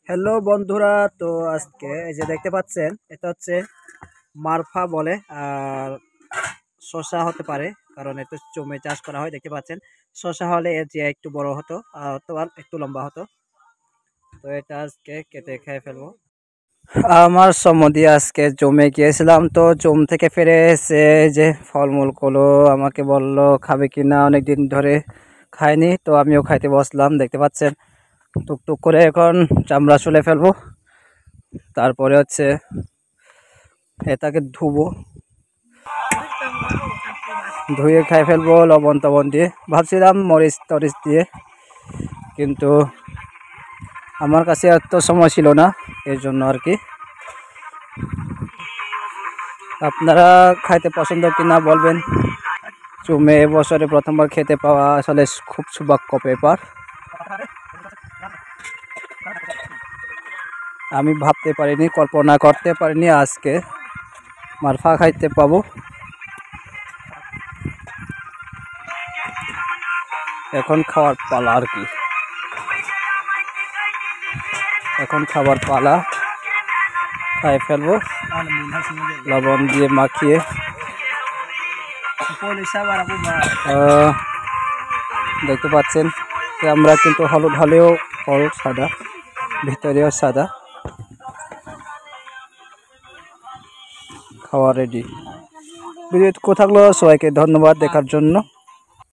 Hello বন্ধুরা, তো আজকে এই যে দেখতে পাচ্ছেন এটা হচ্ছে মারফা বলে, আর শসা হতে পারে কারণ এতে জমি চাষ করা হয়। দেখতে পাচ্ছেন শসা হলে এর যে একটু বড় হতো আর তোমার একটু লম্বা হতো। তো এটা আজকে কেটে খেয়ে ফেলবো। আমার সম্বন্ধে আজকে জমে গিয়েছিলাম, তো জম থেকে ফিরে এসে যে ফলমূলগুলো আমাকে বললো খাবে কিনা, অনেকদিন ধরে খাইনি, তো আমিও খাইতে বসলাম। দেখতে পাচ্ছেন টুকটুক করে এখন চামড়া ছুলে ফেলবো, তারপরে হচ্ছে এটাকে ধুবো, ধুয়ে খাই ফেলবো লবণ টবণ দিয়ে। ভাবছিলাম মরিচ টরিচ দিয়ে, কিন্তু আমার কাছে এত সময় ছিল না, এর জন্য আর কি। আপনারা খাইতে পছন্দ কিনা বলবেন। চুমে এবছরে প্রথমবার খেতে পাওয়া আসলে খুব সৌভাগ্য ব্যাপার। আমি ভাবতে পারিনি, কল্পনা করতে পারিনি আজকে মারফা খাইতে পাবো। এখন খাওয়ার পালা আর কি, এখন খাবার পালা। খাই ফেলবো লবণ দিয়ে মাখিয়ে। দেখতে পাচ্ছেন আমরা কিন্তু হলুদ হলেও হলুদ সাদা, ভিতরেও সাদা। খাওয়া রেডি। ভিডিও থাকলো, সবাইকে ধন্যবাদ দেখার জন্য।